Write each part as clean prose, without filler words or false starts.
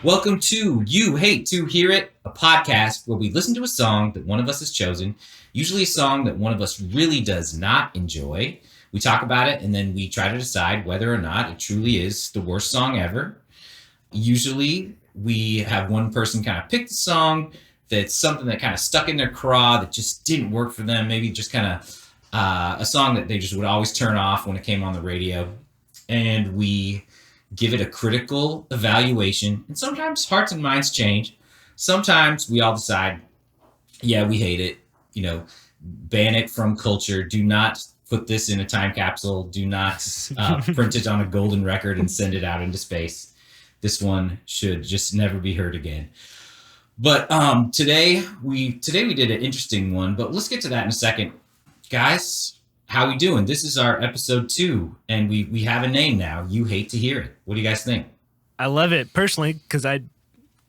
Welcome to You Hate to Hear It, a podcast where we listen to a song that one of us has chosen, usually a song that one of us really does not enjoy. We talk about it and then we try to decide whether or not it truly is the worst song ever. Usually we have one person kind of pick the song that's something that kind of stuck in their craw that just didn't work for them, maybe just kind of a song that they just would always turn off when it came on the radio. And we give it a critical evaluation. And sometimes hearts and minds change. Sometimes we all decide, yeah, we hate it. Ban it from culture. Do not put this in a time capsule. Do not print it on a golden record and send it out into space. This one should just never be heard again. But today we did an interesting one, but let's get to that in a second. Guys, how we doing? This is our episode 2, and we have a name now. You Hate to Hear It. What do you guys think? I love it personally because I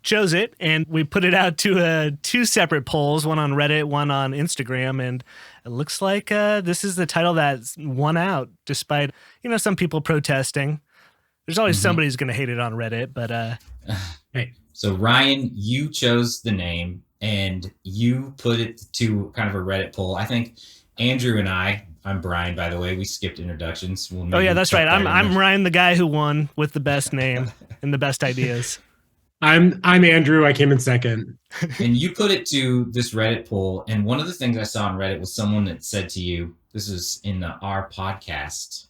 chose it, and we put it out to 2 separate polls, one on Reddit, one on Instagram, and it looks like this is the title that's won out, despite some people protesting. There's always somebody who's going to hate it on Reddit, but hey. So Ryan, you chose the name, and you put it to kind of a Reddit poll. I think Andrew and I'm Brian, by the way. We skipped introductions. Oh yeah, that's right. I'm Ryan, the guy who won with the best name and the best ideas. I'm Andrew. I came in second. And you put it to this Reddit poll. And one of the things I saw on Reddit was someone that said to you, this is in the our podcast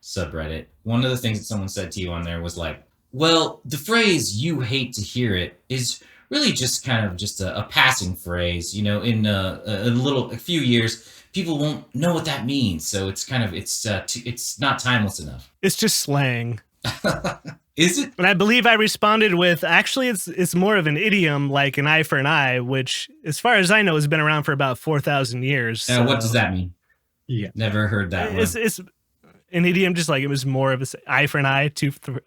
subreddit. One of the things that someone said to you on there was like, well, the phrase "you hate to hear it" is really just kind of just a passing phrase. In a few years, people won't know what that means. So it's kind of it's not timeless enough. It's just slang. Is it? But I believe I responded with, actually, it's more of an idiom, like an eye for an eye, which, as far as I know, has been around for about 4,000 years. So. What does that mean? Yeah, never heard that one. It's an idiom, just like it was more of an eye for an eye.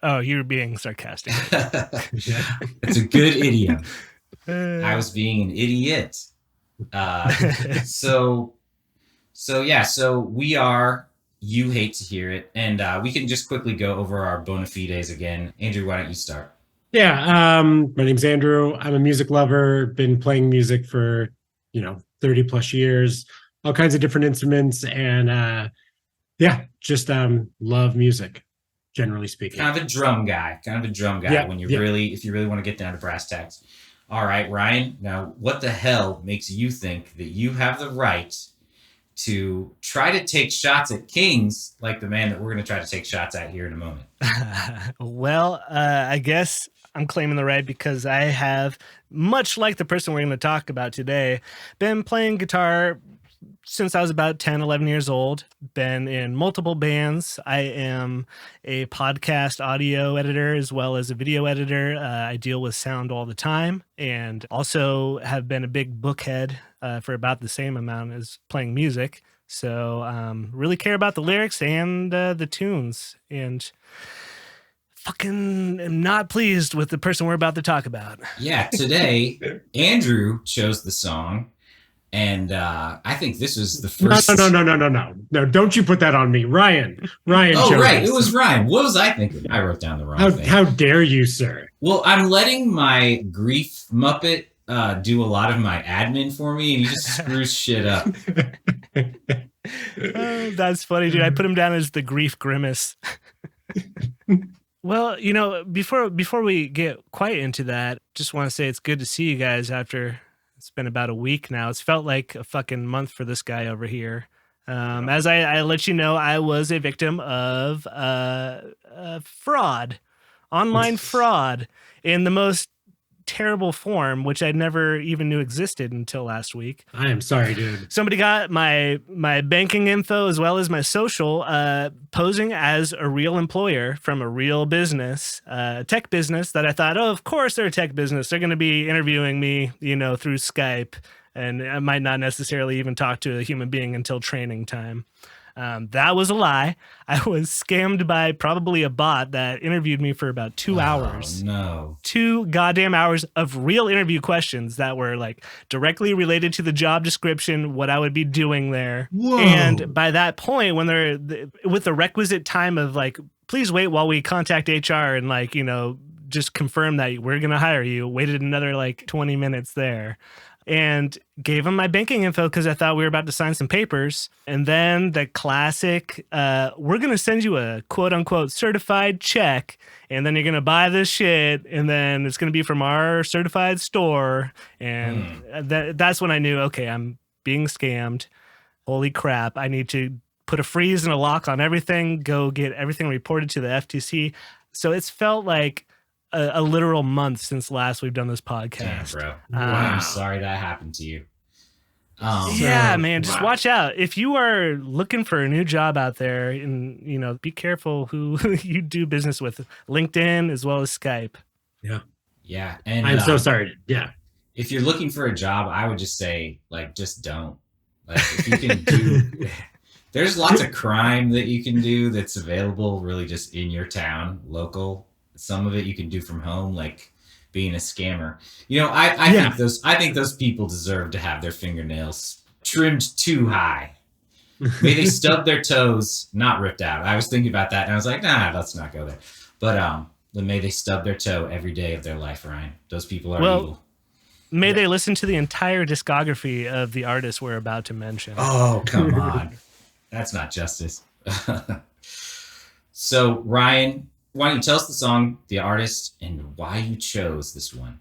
Oh, you're being sarcastic. It's a good idiom. I was being an idiot. So we are You Hate to Hear It, and we can just quickly go over our bona fides again. Andrew, why don't you start? Yeah, my name's Andrew. I'm a music lover, been playing music for 30 plus years, all kinds of different instruments, and just love music, generally speaking. Kind of a drum guy Yeah, when if you really want to get down to brass tacks. All right, Ryan, now what the hell makes you think that you have the right to try to take shots at kings like the man that we're going to try to take shots at here in a moment? Well, I guess I'm claiming the right because I have, much like the person we're going to talk about today, been playing guitar since I was about 10, 11 years old, been in multiple bands. I am a podcast audio editor as well as a video editor. I deal with sound all the time, and also have been a big bookhead for about the same amount as playing music. So really care about the lyrics and the tunes, and fucking am not pleased with the person we're about to talk about. Yeah, today, Andrew chose the song. And I think this was the first. No! Don't you put that on me, Ryan. Oh, right, it was Ryan. What was I thinking? I wrote down the wrong thing. How dare you, sir? Well, I'm letting my grief Muppet do a lot of my admin for me, and he just screws shit up. That's funny, dude. I put him down as the grief grimace. Well, before we get quite into that, just want to say it's good to see you guys after. It's been about a week now. It's felt like a fucking month for this guy over here. As I let you know, I was a victim of fraud, online fraud in the most terrible form, which I never even knew existed until last week. I am sorry, dude. Somebody got my banking info as well as my social, posing as a real employer from a real business, tech business that I thought, oh, of course they're a tech business. They're going to be interviewing me, through Skype, and I might not necessarily even talk to a human being until training time. That was a lie. I was scammed by probably a bot that interviewed me for about 2 hours. No. 2 goddamn hours of real interview questions that were like directly related to the job description, what I would be doing there. Whoa. And by that point, when they're with the requisite time of like, please wait while we contact HR and just confirmed that we're going to hire you. Waited another like 20 minutes there and gave him my banking info because I thought we were about to sign some papers. And then the classic, we're going to send you a quote unquote certified check. And then you're going to buy this shit. And then it's going to be from our certified store. And that's when I knew, okay, I'm being scammed. Holy crap. I need to put a freeze and a lock on everything, go get everything reported to the FTC. So it's felt like a literal month since last we've done this podcast. Damn, bro. I'm sorry that happened to you. Yeah, man, just watch out. If you are looking for a new job out there, and be careful who you do business with. LinkedIn as well as Skype. Yeah. And I'm so sorry. Yeah. If you're looking for a job, I would just say, like, just don't. Like, if you can do, there's lots of crime that you can do that's available really just in your town, local. Some of it you can do from home, like being a scammer. I think those people deserve to have their fingernails trimmed too high. May they stub their toes, not ripped out. I was thinking about that and I was like, nah, let's not go there. But may they stub their toe every day of their life, Ryan. Those people are evil. May they listen to the entire discography of the artist we're about to mention. Oh, come on. That's not justice. So, Ryan, why don't you tell us the song, the artist, and why you chose this one?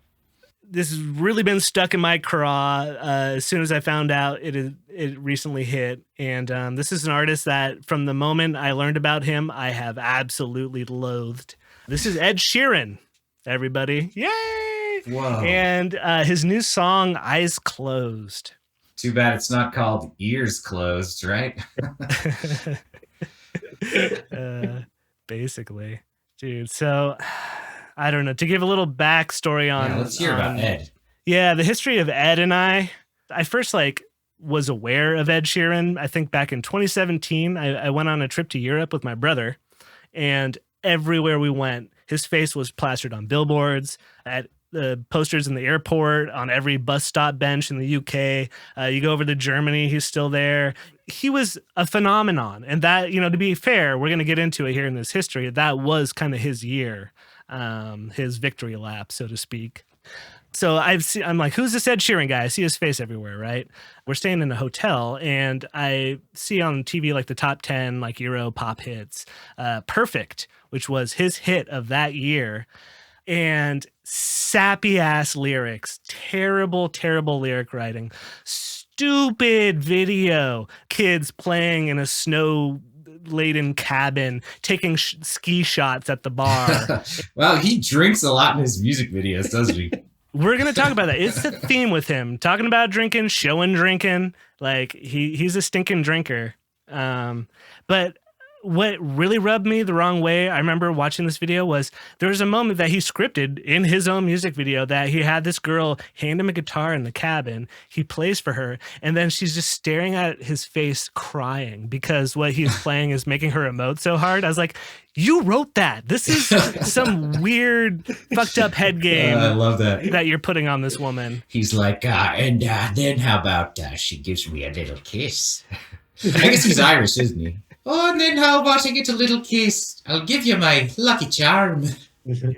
This has really been stuck in my craw as soon as I found out it recently hit. And this is an artist that from the moment I learned about him, I have absolutely loathed. This is Ed Sheeran, everybody. Yay! Whoa. And his new song, Eyes Closed. Too bad it's not called Ears Closed, right? Basically. Dude, so I don't know. To give a little backstory on... Yeah, let's hear about Ed. Yeah, the history of Ed and I first was aware of Ed Sheeran. I think back in 2017, I went on a trip to Europe with my brother, and everywhere we went, his face was plastered on billboards, at the posters in the airport, on every bus stop bench in the UK. You go over to Germany, he's still there. He was a phenomenon. And that, to be fair, we're going to get into it here in this history. That was kind of his year, his victory lap, so to speak. So I'm like, who's this Ed Sheeran guy? I see his face everywhere, right? We're staying in a hotel, and I see on TV like the top 10 like Euro pop hits. Perfect, which was his hit of that year. And sappy ass lyrics, terrible lyric writing, stupid video, kids playing in a snow laden cabin, taking ski shots at the bar. Well, he drinks a lot in his music videos, doesn't he? We're going to talk about that. It's the theme with him, talking about drinking, showing drinking. Like he's a stinking drinker. But what really rubbed me the wrong way, I remember watching this video, was there was a moment that he scripted in his own music video that he had this girl hand him a guitar in the cabin. He plays for her, and then she's just staring at his face crying because what he's playing is making her emote so hard. I was like, you wrote that. This is some weird, fucked up head game. I love that you're putting on this woman. He's like, and then how about she gives me a little kiss? I guess he's Irish, isn't he? Oh, and then how about I get a little kiss? I'll give you my lucky charm.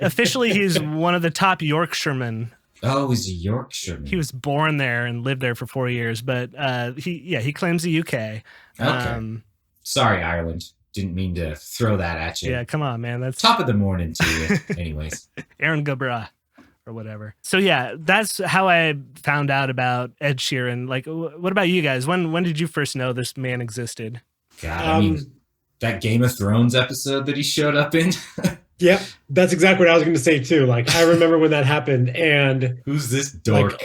Officially, he's one of the top Yorkshiremen. Oh, he's a Yorkshireman. He was born there and lived there for 4 years, but he claims the UK. Okay. Sorry, Ireland. Didn't mean to throw that at you. Yeah, come on, man. That's top of the morning to you. Anyways. Aaron Gabra or whatever. So yeah, that's how I found out about Ed Sheeran. Like, what about you guys? When did you first know this man existed? God, I mean, that Game of Thrones episode that he showed up in. Yep, that's exactly what I was going to say too. Like, I remember when that happened, and who's this dork?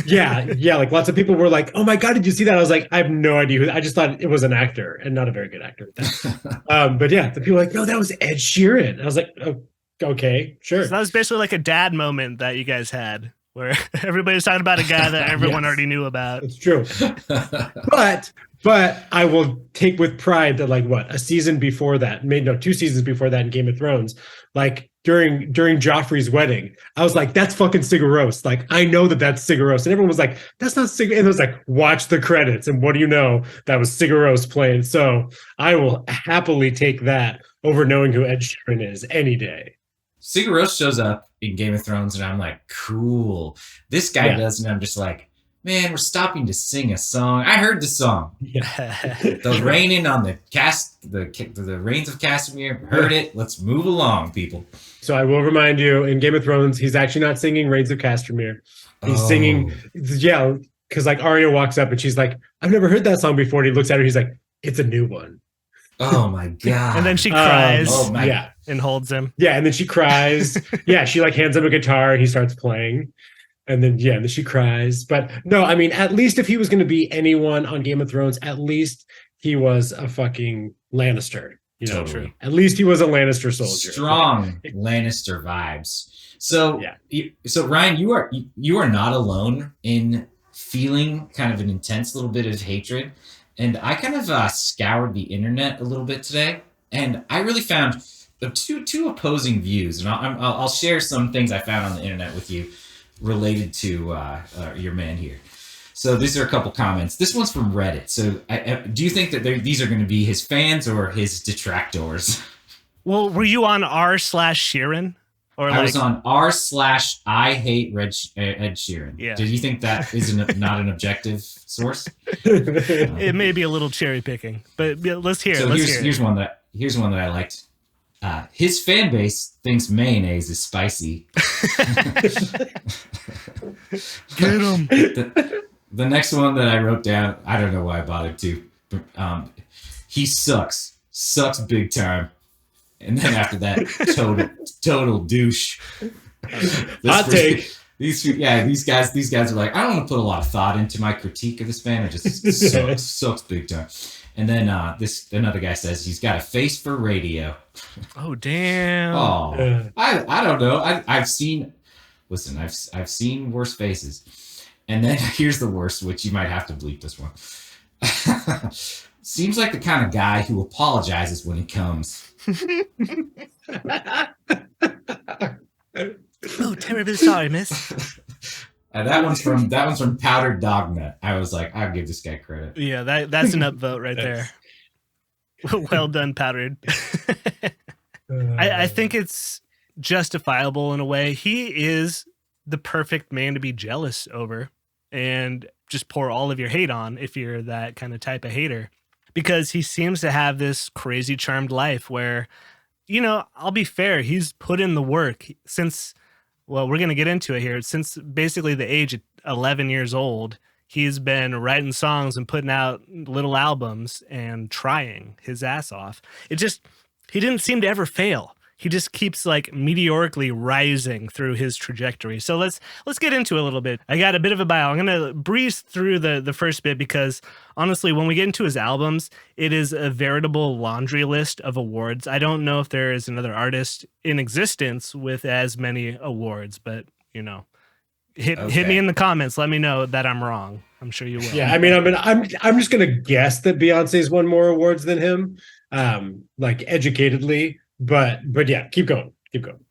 Yeah. Like, lots of people were like, "Oh my god, did you see that?" I was like, "I have no idea who." I just thought it was an actor, and not a very good actor. But yeah, the people were like, "No, that was Ed Sheeran." I was like, "Oh, okay, sure." So that was basically like a dad moment that you guys had, where everybody was talking about a guy that everyone already knew about. It's true, But I will take with pride that, like, a season before that, 2 seasons before that in Game of Thrones, like during Joffrey's wedding, I was like, that's fucking Sigur Rós. Like, I know that's Sigur Rós. And everyone was like, that's not Sigur. And it was like, watch the credits. And what do you know? That was Sigur Rós playing. So I will happily take that over knowing who Ed Sheeran is any day. Sigur Rós shows up in Game of Thrones, and I'm like, cool. This guy does, and I'm just like, man, we're stopping to sing a song. I heard the song. The raining on the Rains of Castamere. Heard it. Let's move along, people. So I will remind you, in Game of Thrones, he's actually not singing Rains of Castamere. He's singing, because like Arya walks up and she's like, I've never heard that song before. And he looks at her, he's like, it's a new one. Oh my God. And then she cries and holds him. Yeah, and then she cries. She like hands him a guitar and he starts playing. And then she cries. But no, I mean, at least if he was going to be anyone on Game of Thrones, at least he was a fucking Lannister. Totally. At least he was a Lannister soldier. Strong Lannister vibes. So Ryan, you are not alone in feeling kind of an intense little bit of hatred. And I kind of scoured the internet a little bit today, and I really found two opposing views. And I'll share some things I found on the internet with you related to your man here. So these are a couple comments. This one's from Reddit. So do you think that these are going to be his fans or his detractors? Well, were you on r/Sheeran? Or I was on r/I hate Ed Sheeran. Yeah. Did you think that is not an objective source? It may be a little cherry picking, but let's hear it. So here's one that I liked. His fan base thinks mayonnaise is spicy. Get him. The next one that I wrote down, I don't know why I bothered to. He sucks big time. And then after that, total douche. Hot take. These guys are like, I don't want to put a lot of thought into my critique of this band. It just sucks big time. And then another guy says he's got a face for radio. Oh damn. Oh, I don't know. I've seen worse faces. And then here's the worst, which you might have to bleep this one. Seems like the kind of guy who apologizes when he comes. Oh, terribly sorry, miss. That one's from Powdered Dognut. I was like, I'll give this guy credit. Yeah, that's an upvote right there. Well done, Powdered. I think it's justifiable in a way. He is the perfect man to be jealous over and just pour all of your hate on if you're that kind of type of hater. Because he seems to have this crazy charmed life where, I'll be fair, he's put in the work since, well, we're going to get into it here. Since basically the age of 11 years old, he's been writing songs and putting out little albums and trying his ass off. He didn't seem to ever fail. He just keeps like meteorically rising through his trajectory. So let's get into it a little bit. I got a bit of a bio. I'm going to breeze through the first bit because honestly, when we get into his albums, it is a veritable laundry list of awards. I don't know if there is another artist in existence with as many awards, but hit me in the comments. Let me know that I'm wrong. I'm sure you will. Yeah, I mean, I'm just going to guess that Beyonce's won more awards than him, like educatedly. But yeah, keep going.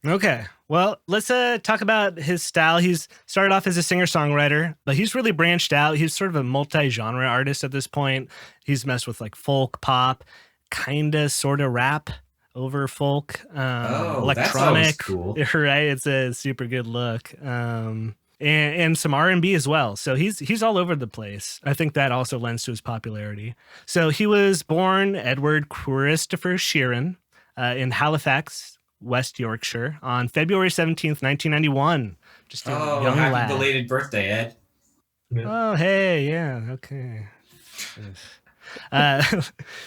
Okay. Well, let's talk about his style. He's started off as a singer-songwriter, but he's really branched out. He's sort of a multi-genre artist at this point. He's messed with like folk, pop, kinda, sorta rap over folk, electronic. That's cool. Right? It's a super good look. And some R&B as well. So he's all over the place. I think that also lends to his popularity. So he was born Edward Christopher Sheeran in Halifax, West Yorkshire, on February 17th, 1991. Just a young happy lad. Belated birthday, Ed. Oh, hey, yeah, okay.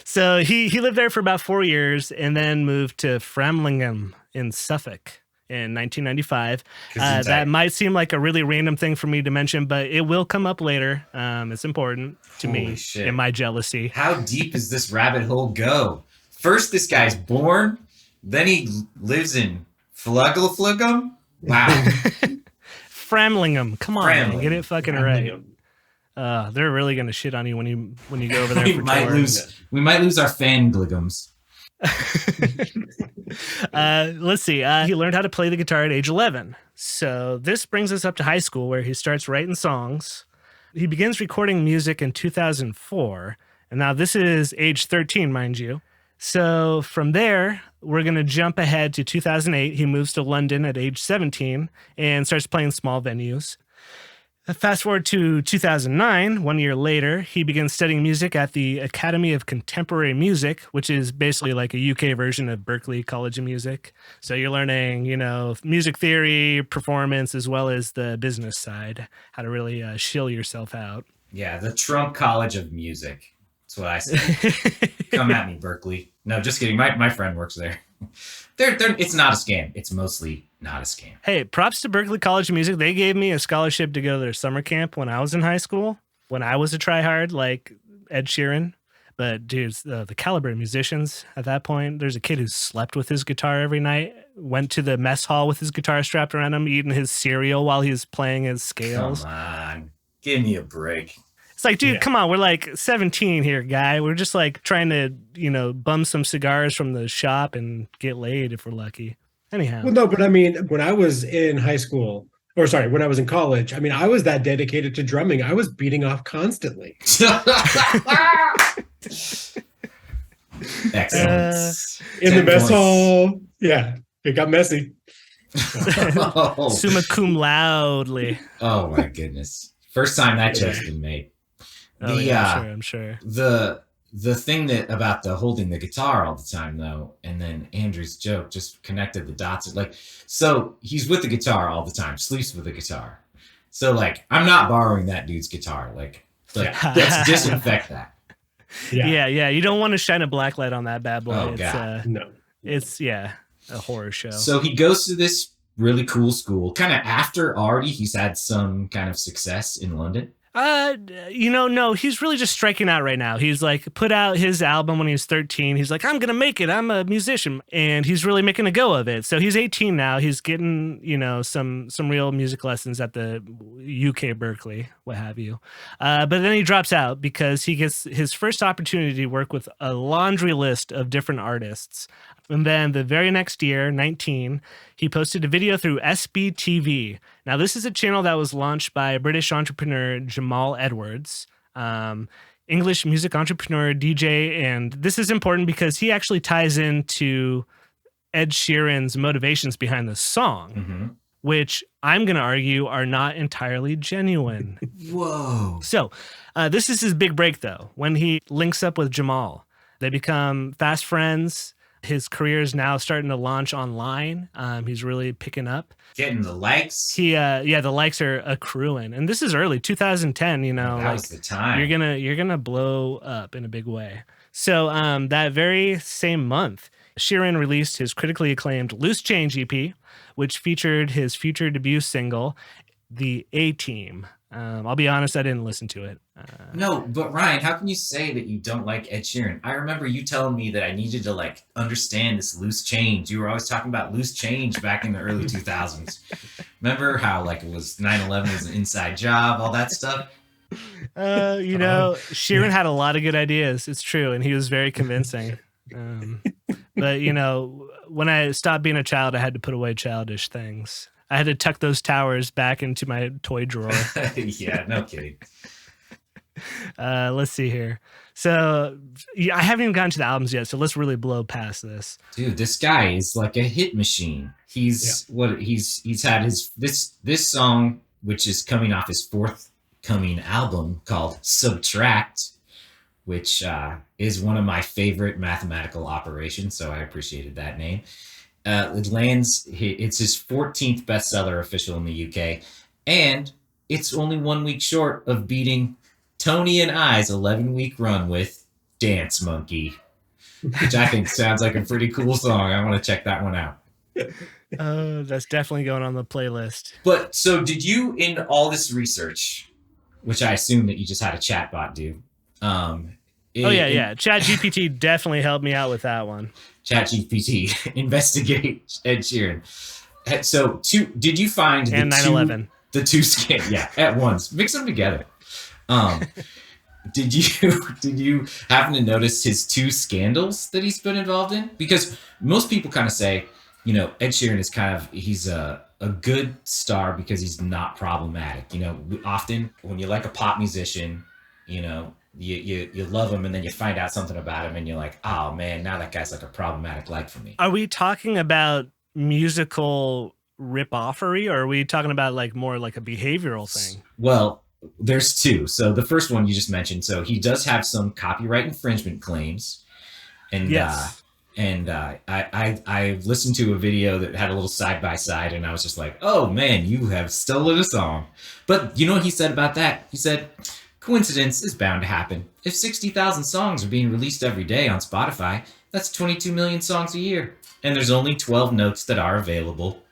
So he lived there for about 4 years and then moved to Framlingham in Suffolk in 1995. That might seem like a really random thing for me to mention, but it will come up later. It's important to me in my jealousy. How deep does this rabbit hole go? First, this guy's born, then he lives in Fluggleflugum. Wow. Framlingham. Come on, get it fucking right. They're really gonna shit on you when you go over there. We might lose our fangligums. Let's see. He learned how to play the guitar at age 11. So this brings us up to high school where he starts writing songs. He begins recording music in 2004. And now this is age 13, mind you. So from there, we're going to jump ahead to 2008. He moves to London at age 17 and starts playing small venues. Fast forward to 2009, 1 year later, he begins studying music at the Academy of Contemporary Music, which is basically like a UK version of Berklee College of Music. So you're learning, music theory, performance, as well as the business side, how to really shill yourself out. Yeah, the Trump College of Music. That's what I say. Come at me, Berklee. No, just kidding. My friend works there. It's not a scam. It's mostly not a scam. Hey, props to Berklee College of Music. They gave me a scholarship to go to their summer camp when I was in high school, when I was a tryhard like Ed Sheeran. But dudes, the caliber of musicians at that point, there's a kid who slept with his guitar every night, went to the mess hall with his guitar strapped around him, eating his cereal while he was playing his scales. Come on. Give me a break. It's like, dude, come on. We're like 17 here, guy. We're just like trying to, bum some cigars from the shop and get laid if we're lucky. Anyhow. Well, no, but I mean, when I was in high school, when I was in college, I mean, I was that dedicated to drumming. I was beating off constantly. Excellent. In the mess hall. Yeah, it got messy. Summa cum loudly. Oh, my goodness. First time that joke's been made. I'm sure. The thing that about the holding the guitar all the time, though, and then Andrew's joke just connected the dots. So he's with the guitar all the time, sleeps with the guitar. So, I'm not borrowing that dude's guitar. Let's disinfect that. Yeah. You don't want to shine a black light on that bad boy. Oh, God. No. It's, a horror show. So he goes to this really cool school, kind of after already he's had some kind of success in London. No, he's really just striking out right now. He's put out his album when he was 13. He's like, I'm going to make it. I'm a musician. And he's really making a go of it. So he's 18 now. He's getting, some real music lessons at the UK Berklee, what have you. But then he drops out because he gets his first opportunity to work with a laundry list of different artists. And then the very next year, 19, he posted a video through SBTV. Now, this is a channel that was launched by British entrepreneur Jamal Edwards, English music entrepreneur, DJ. And this is important because he actually ties into Ed Sheeran's motivations behind the song, which I'm going to argue are not entirely genuine. Whoa. So this is his big break, though, when he links up with Jamal. They become fast friends. His career is now starting to launch online. He's really picking up. Getting the likes. The likes are accruing. And this is early 2010, that was the time. You're gonna blow up in a big way. So that very same month, Sheeran released his critically acclaimed Loose Change EP, which featured his future debut single, The A-Team. I'll be honest, I didn't listen to it. No, but Ryan, how can you say that you don't like Ed Sheeran? I remember you telling me that I needed to understand this loose change. You were always talking about loose change back in the early 2000s. Remember how it was 9/11 was an inside job, all that stuff? Sheeran had a lot of good ideas. It's true, and he was very convincing. But when I stopped being a child, I had to put away childish things. I had to tuck those towers back into my toy drawer. Yeah, no kidding. Let's see here. So I haven't even gotten to the albums yet, so let's really blow past this. Dude, this guy is like a hit machine. He's had this song, which is coming off his forthcoming album called Subtract, which is one of my favorite mathematical operations, so I appreciated that name. It's his 14th bestseller official in the UK, and it's only 1 week short of beating Tony and I's 11-week run with Dance Monkey, which I think sounds like a pretty cool song. I want to check that one out. That's definitely going on the playlist. But so did you, in all this research, which I assume that you just had a chatbot do? ChatGPT definitely helped me out with that one. ChatGPT investigate Ed Sheeran. So did you find and 9/11 the two scans? Yeah, at once, mix them together. Did you happen to notice his two scandals that he's been involved in? Because most people kind of say, Ed Sheeran is he's a good star because he's not problematic. Often when you like a pop musician, you love him, and then you find out something about him, and you're like, oh man, now that guy's like a problematic like for me. Are we talking about musical rip-offery, or are we talking about like more like a behavioral thing? Well, there's two. So the first one you just mentioned. So he does have some copyright infringement claims, and Yes. I listened to a video that had a little side by side, and I was just like, oh man, you have stolen a song. But you know what he said about that? He said, coincidence is bound to happen. If 60,000 songs are being released every day on Spotify, that's 22 million songs a year, and there's only 12 notes that are available.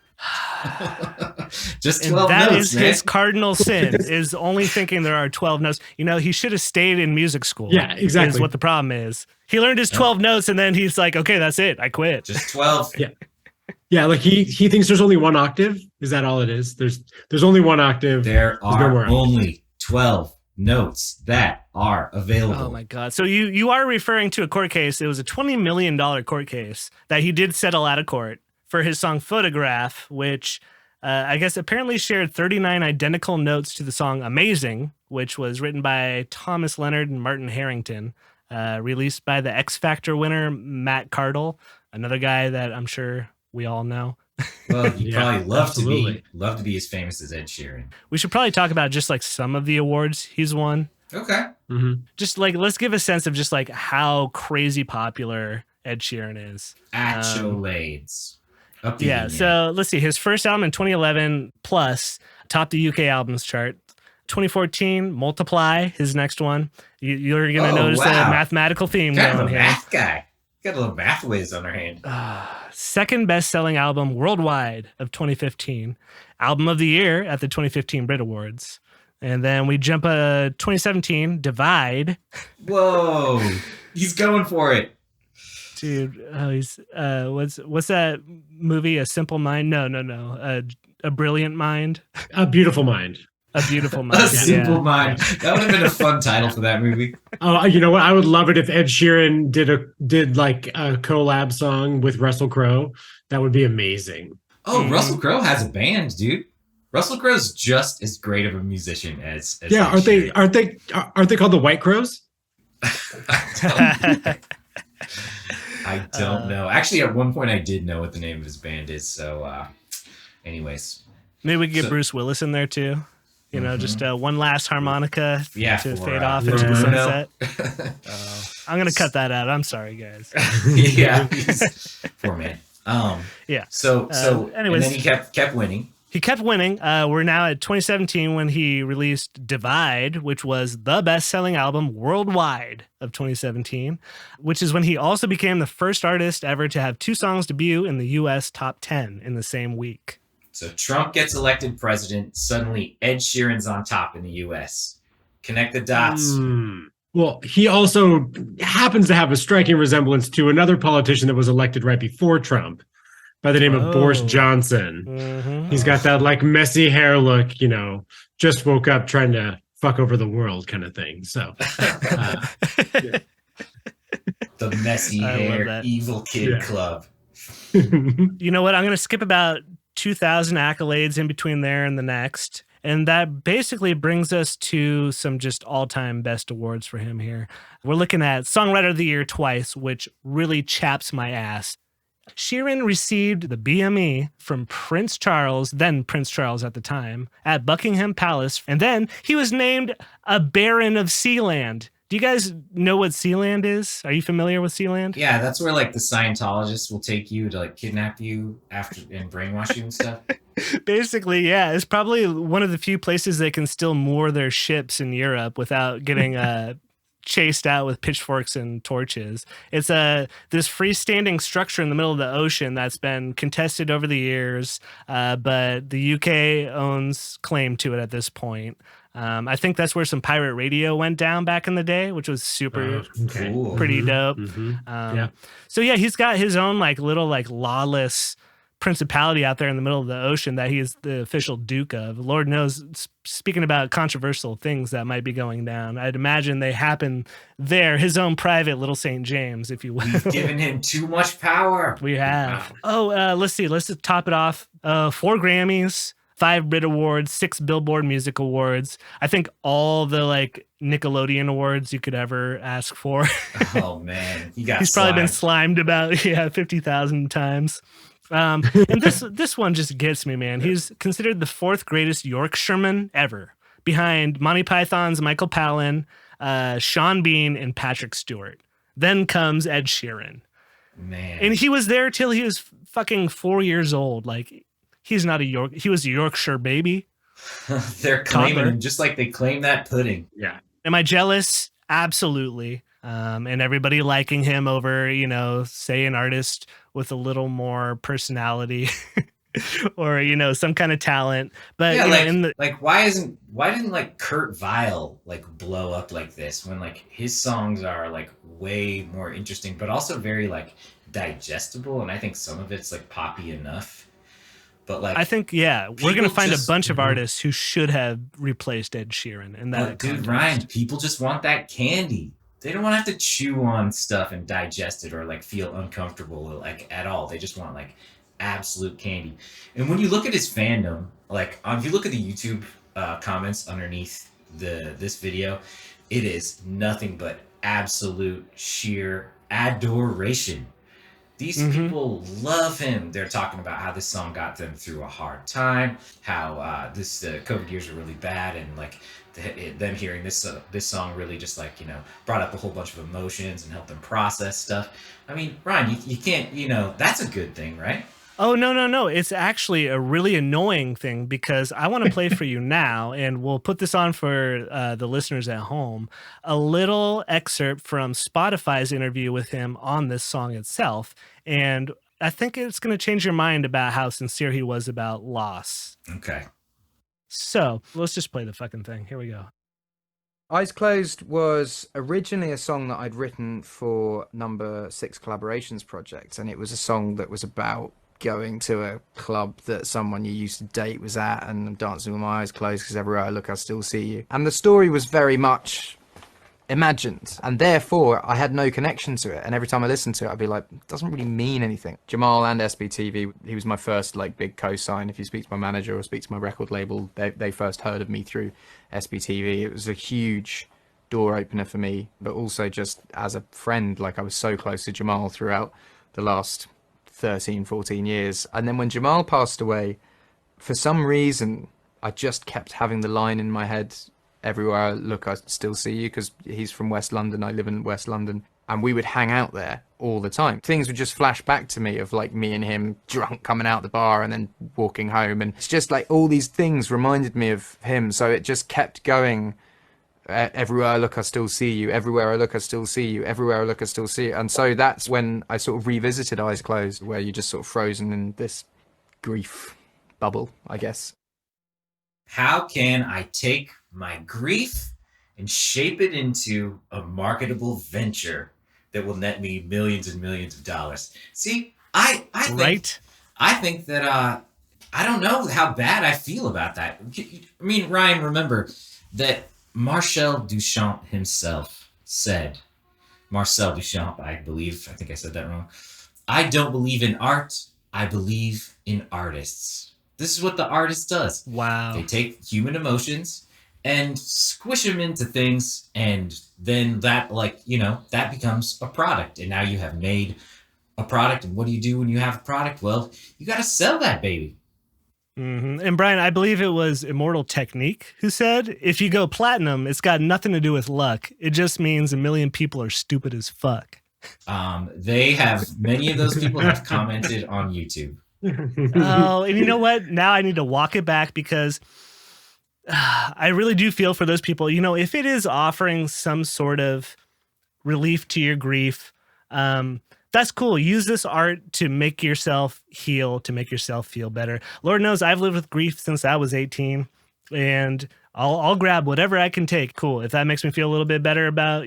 Just 12 and that notes, is man. his cardinal sin, is only thinking there are 12 notes. You know, he should have stayed in music school. Yeah, exactly. Is what the problem is. He learned his 12 notes, and then he's like, okay, that's it. I quit. Just 12. Yeah, like he thinks there's only one octave. Is that all it is? There's only one octave. There are nowhere else. only 12 notes that are available. Oh my God. So you are referring to a court case. It was a $20 million court case that he did settle out of court for his song Photograph, which I guess apparently shared 39 identical notes to the song Amazing, which was written by Thomas Leonard and Martin Harrington, released by the X Factor winner, Matt Cardle, another guy that I'm sure we all know. Well, you'd probably love absolutely. to be as famous as Ed Sheeran. We should probably talk about just like some of the awards he's won. Okay. Mm-hmm. Just like, let's give a sense of just like how crazy popular Ed Sheeran is. Accolades. Up the Yeah, union. so let's see. His first album in 2011 plus topped the UK albums chart. 2014, Multiply, his next one. You're going to notice a mathematical theme kind of going a here. math guy. Got a little math whiz on her hand. Second best-selling album worldwide of 2015. Album of the Year at the 2015 Brit Awards. And then we jump 2017, Divide. Whoa. He's going for it. Dude, he's what's that movie? A Simple Mind? No. A Brilliant Mind. A Beautiful Mind. A Beautiful Mind. A Simple Mind. That would have been a fun title for that movie. Oh, you know what? I would love it if Ed Sheeran did like a collab song with Russell Crowe. That would be amazing. Oh, Russell Crowe has a band, dude. Russell Crowe's just as great of a musician as Yeah, Ed Sheeran. aren't they called the White Crows? I don't know. Actually, at one point I did know what the name of his band is. So, anyways. Maybe we could get Bruce Willis in there too. You know, just one last harmonica to fade off into the sunset. I'm going to cut that out. I'm sorry, guys. Yeah. Poor man. Yeah. So anyways, and then he kept winning. He kept winning. We're now at 2017 when he released Divide, which was the best-selling album worldwide of 2017, which is when he also became the first artist ever to have two songs debut in the U.S. top 10 in the same week. So Trump gets elected president. Suddenly, Ed Sheeran's on top in the U.S. Connect the dots. Well, he also happens to have a striking resemblance to another politician that was elected right before Trump by the name of Boris Johnson. Mm-hmm. He's got that like messy hair look, you know, just woke up trying to fuck over the world kind of thing. So The messy hair, evil kid club. You know what? I'm going to skip about 2,000 accolades in between there and the next. And that basically brings us to some just all-time best awards for him here. We're looking at Songwriter of the Year twice, which really chaps my ass. Sheeran received the BME from Prince Charles, then Prince Charles at the time, at Buckingham Palace. And then he was named a Baron of Sealand. Do you guys know what Sealand is? Are you familiar with Sealand? Yeah, that's where like the Scientologists will take you to like kidnap you after and brainwash you and stuff. Basically, yeah. It's probably one of the few places they can still moor their ships in Europe without getting chased out with pitchforks and torches. It's this freestanding structure in the middle of the ocean that's been contested over the years, but the UK owns claim to it at this point. I think that's where some pirate radio went down back in the day, which was super Cool. pretty dope. So yeah, he's got his own like little like lawless principality out there in the middle of the ocean that he is the official Duke of. Lord knows, speaking about controversial things that might be going down, I'd imagine they happen there, his own private little St. James, if you will. We've given him too much power. We have. Let's see. Let's just top it off. 4 Grammys, 5 Brit Awards, 6 Billboard Music Awards. I think all the like Nickelodeon awards you could ever ask for. Oh man, He's probably been slimed about 50,000 times. And this one just gets me, man. He's considered the 4th greatest Yorkshireman ever, behind Monty Python's Michael Palin, Sean Bean, and Patrick Stewart. Then comes Ed Sheeran. Man. And he was there till he was fucking 4 years old. Like, he's not he was a Yorkshire baby. They're claiming him just like they claim that pudding. Yeah. Am I jealous? Absolutely. And everybody liking him over, say an artist with a little more personality or, some kind of talent. But yeah, why didn't like Kurt Vile like blow up like this when like his songs are like way more interesting, but also very like digestible. And I think some of it's like poppy enough. But like, I think, we're going to find a bunch of artists who should have replaced Ed Sheeran. And that, dude, Ryan, people just want that candy. They don't want to have to chew on stuff and digest it or like feel uncomfortable like at all. They just want like absolute candy. And when you look at his fandom, like if you look at the YouTube comments underneath this video, it is nothing but absolute sheer adoration. These people love him. They're talking about how this song got them through a hard time, how this COVID years are really bad, and like them hearing this song really just like brought up a whole bunch of emotions and helped them process stuff. I mean, Ryan, you can't that's a good thing, right? Oh, no. It's actually a really annoying thing because I want to play for you now, and we'll put this on for the listeners at home, a little excerpt from Spotify's interview with him on this song itself. And I think it's going to change your mind about how sincere he was about loss. Okay. So let's just play the fucking thing. Here we go. Eyes Closed was originally a song that I'd written for Number 6 Collaborations project. And it was a song that was about going to a club that someone you used to date was at and dancing with my eyes closed because everywhere I look I still see you. And the story was very much imagined, and therefore I had no connection to it, and every time I listened to it I'd be like, it doesn't really mean anything. Jamal and SBTV, he was my first like big co-sign. If you speak to my manager or speak to my record label, they first heard of me through SBTV. It was a huge door opener for me, but also just as a friend, like I was so close to Jamal throughout the last 13-14 years. And then when Jamal passed away, for some reason I just kept having the line in my head, everywhere I look I still see you, because he's from West London, I live in West London, and we would hang out there all the time. Things would just flash back to me of like me and him drunk coming out the bar and then walking home, and it's just like all these things reminded me of him, so it just kept going. Everywhere I look I still see you, everywhere I look I still see you, everywhere I look I still see you. And so that's when I sort of revisited Eyes Closed, where you're just sort of frozen in this grief bubble, I guess. How can I take my grief and shape it into a marketable venture that will net me millions and millions of dollars? See, I think that I don't know how bad I feel about that. I mean, Ryan, remember that Marcel Duchamp himself said, Marcel Duchamp, I think I said that wrong. I don't believe in art, I believe in artists. This is what the artist does. Wow. They take human emotions and squish them into things, and then that that becomes a product. And now you have made a product, and what do you do when you have a product? Well, you got to sell that baby. Mm-hmm. And Brian, I believe it was Immortal Technique who said, if you go platinum, it's got nothing to do with luck. It just means a million people are stupid as fuck. Many of those people have commented on YouTube. Oh, and you know what? Now I need to walk it back because I really do feel for those people. If it is offering some sort of relief to your grief, that's cool. Use this art to make yourself heal, to make yourself feel better. Lord knows I've lived with grief since I was 18, and I'll grab whatever I can take. Cool. If that makes me feel a little bit better about,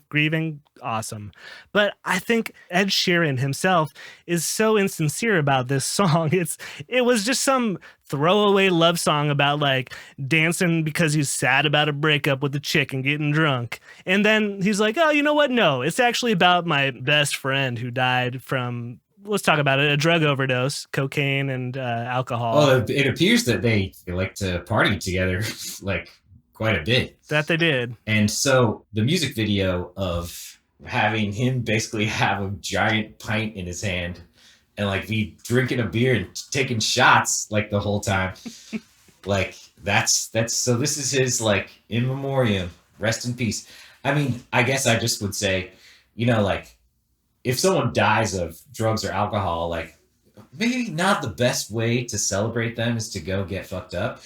grieving, awesome. But I think Ed Sheeran himself is so insincere about this song. It was just some throwaway love song about like dancing because he's sad about a breakup with a chick and getting drunk. And then he's like, oh, you know what? No, it's actually about my best friend who died from let's talk about it. A drug overdose, cocaine and alcohol. Oh, it appears that they like to party together like quite a bit. That they did. And so the music video of having him basically have a giant pint in his hand and like be drinking a beer and taking shots like the whole time. Like that's so this is his like in memoriam, rest in peace. I mean, I guess I just would say, you know, like if someone dies of drugs or alcohol, like maybe not the best way to celebrate them is to go get fucked up.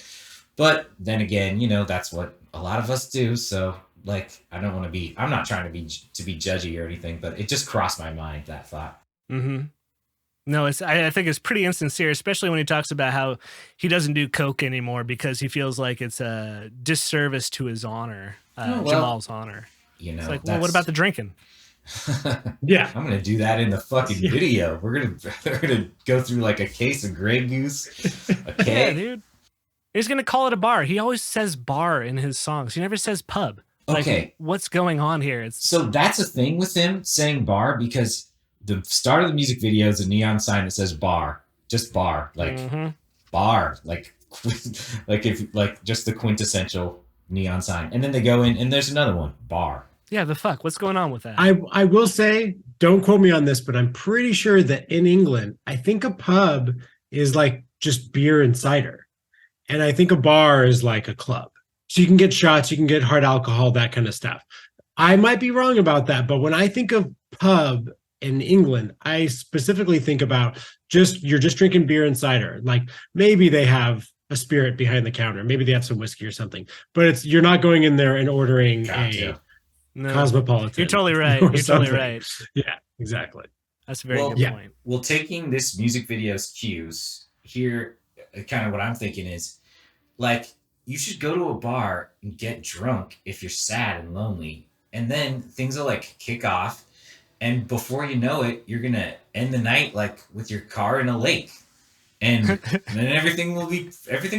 But then again, you know, that's what a lot of us do. So like, I'm not trying to be judgy or anything, but it just crossed my mind, that thought. Mm-hmm. No, I think it's pretty insincere, especially when he talks about how he doesn't do coke anymore because he feels like it's a disservice to his honor, Jamal's honor. You know, it's like, well, what about the drinking? Yeah, I'm gonna do that in the fucking video. We're gonna go through like a case of Grey Goose, a keg. Yeah, dude. He's gonna call it a bar. He always says bar in his songs. He never says pub. Okay, like, what's going on here? So that's a thing with him saying bar because the start of the music video is a neon sign that says bar, just bar, like bar, like if like just the quintessential neon sign, and then they go in and there's another one, bar. Yeah, the fuck, what's going on with that? I will say, don't quote me on this, but I'm pretty sure that in England, I think a pub is like just beer and cider, and I think a bar is like a club. So you can get shots, you can get hard alcohol, that kind of stuff. I might be wrong about that, but when I think of pub in England, I specifically think about you're just drinking beer and cider. Like maybe they have a spirit behind the counter, maybe they have some whiskey or something, but you're not going in there and ordering a cosmopolitan. You're totally right. You're totally right. Yeah, exactly. That's a very good point. Well, taking this music video's cues here, kind of what I'm thinking is like, you should go to a bar and get drunk if you're sad and lonely. And then things will like kick off. And before you know it, you're going to end the night like with your car in a lake. And then everything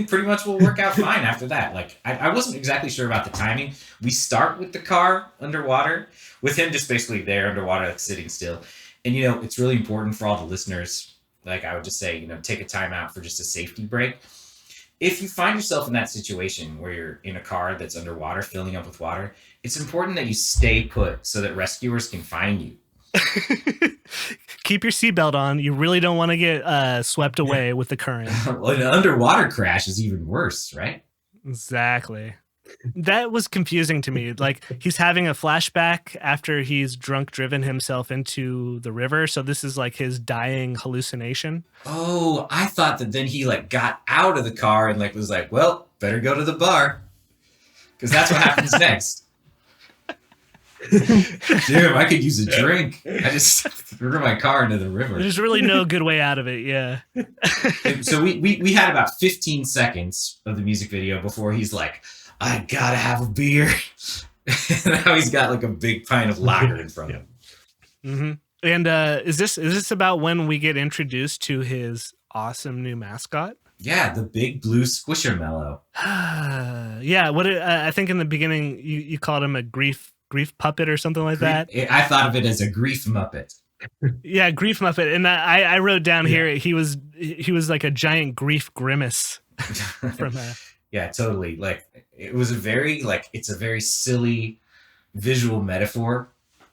pretty much will work out fine after that. Like I wasn't exactly sure about the timing. We start with the car underwater with him just basically there underwater, like sitting still. And, you know, it's really important for all the listeners. Like I would just say, you know, take a time out for just a safety break. If you find yourself in that situation where you're in a car that's underwater, filling up with water, it's important that you stay put so that rescuers can find you. Keep your seatbelt on. You really don't want to get swept away with the current. Well, an underwater crash is even worse, right? Exactly. That was confusing to me. Like he's having a flashback after he's drunk driven himself into the river. So this is like his dying hallucination. Oh, I thought that then he like got out of the car and like was like, well, better go to the bar. Because that's what happens next. Damn, I could use a drink. I just threw my car into the river. There's really no good way out of it, yeah. So we had about 15 seconds of the music video before he's like, I gotta have a beer. And now he's got like a big pint of lager in front of him. Mm-hmm. And is this about when we get introduced to his awesome new mascot? Yeah, the big blue Squishermellow. Yeah, I think in the beginning you called him a grief puppet or something like that. I thought of it as a grief muppet. Yeah, grief muppet. And I wrote down here he was like a giant grief grimace from Yeah, totally. Like it was it's a very silly visual metaphor,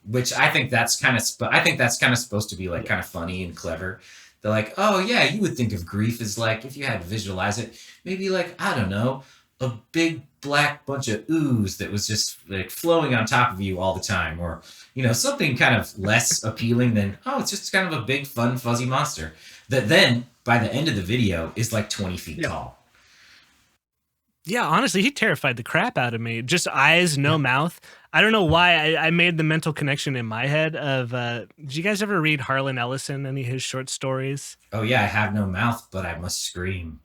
which I think that's kind of supposed to be like kind of funny and clever. They're like, oh yeah, you would think of grief as like, if you had to visualize it, maybe like, I don't know, a big black bunch of ooze that was just like flowing on top of you all the time, or, you know, something kind of less appealing than, oh, it's just kind of a big fun fuzzy monster that then by the end of the video is like 20 feet tall. Yeah, honestly, he terrified the crap out of me. Just eyes, no mouth. I don't know why I made the mental connection in my head of, did you guys ever read Harlan Ellison, any of his short stories? Oh yeah, I have no mouth, but I must scream.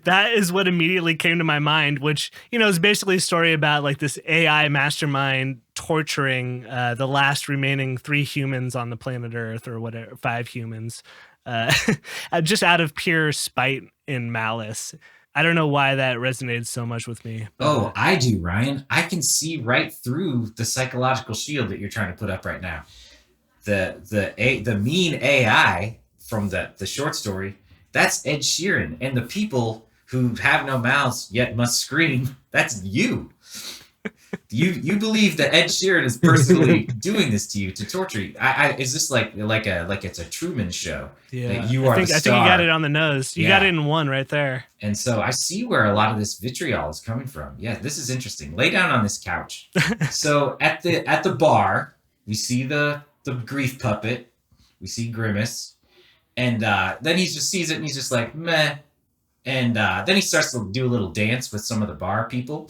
That is what immediately came to my mind, which, you know, is basically a story about like this AI mastermind torturing the last remaining 3 humans on the planet Earth, or whatever, 5 humans, just out of pure spite and malice. I don't know why that resonated so much with me. Oh, I do, Ryan. I can see right through the psychological shield that you're trying to put up right now. the mean AI from the short story, that's Ed Sheeran, and the people who have no mouths yet must scream, that's you. You believe that Ed Sheeran is personally doing this to you to torture you? Is this like it's a Truman Show? Yeah, That you are the star. I think you got it on the nose. You got it in one right there. And so I see where a lot of this vitriol is coming from. Yeah, this is interesting. Lay down on this couch. So at the bar, we see the grief puppet. We see Grimace, and then he just sees it and he's just like meh. And then he starts to do a little dance with some of the bar people.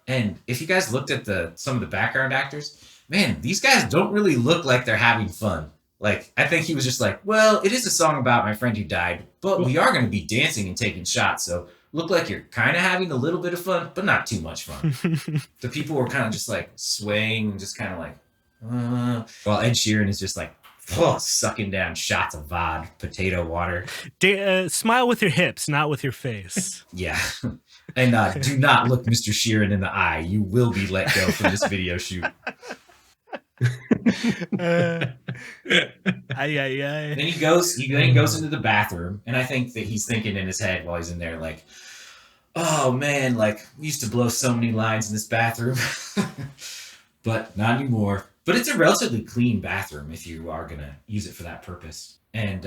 And if you guys looked at some of the background actors, man, these guys don't really look like they're having fun. Like, I think he was just like, well, it is a song about my friend who died, but we are going to be dancing and taking shots. So look like you're kind of having a little bit of fun, but not too much fun. The people were kind of just like swaying and just kind of like, while Ed Sheeran is just like, sucking down shots of VOD, potato water. Smile with your hips, not with your face. Yeah. And do not look Mr. Sheeran in the eye. You will be let go from this video shoot. Then he goes into the bathroom, and I think that he's thinking in his head while he's in there, like, oh man, like, we used to blow so many lines in this bathroom. But not anymore. But it's a relatively clean bathroom if you are going to use it for that purpose. And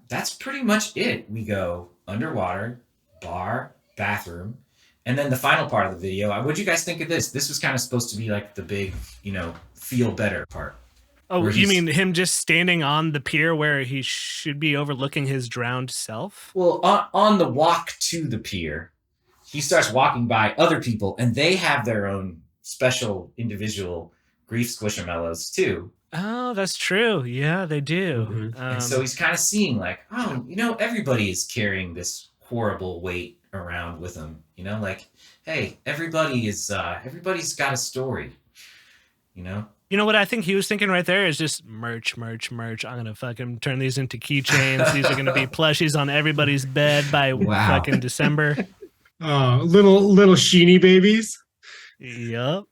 that's pretty much it. We go underwater, bar, bathroom, and then the final part of the video. What'd you guys think of this? This was kind of supposed to be like the big, feel better part. Oh, you mean him just standing on the pier where he should be overlooking his drowned self? Well, on the walk to the pier, he starts walking by other people, and they have their own special individual grief squishamallows too. Oh, that's true. Yeah, they do. Mm-hmm. And so he's kind of seeing like, everybody is carrying this horrible weight around with them. Like, hey, everybody's got a story. You know what I think he was thinking right there is just merch. I'm gonna fucking turn these into keychains. These are gonna be plushies on everybody's bed by fucking December. Little sheeny babies. Yup.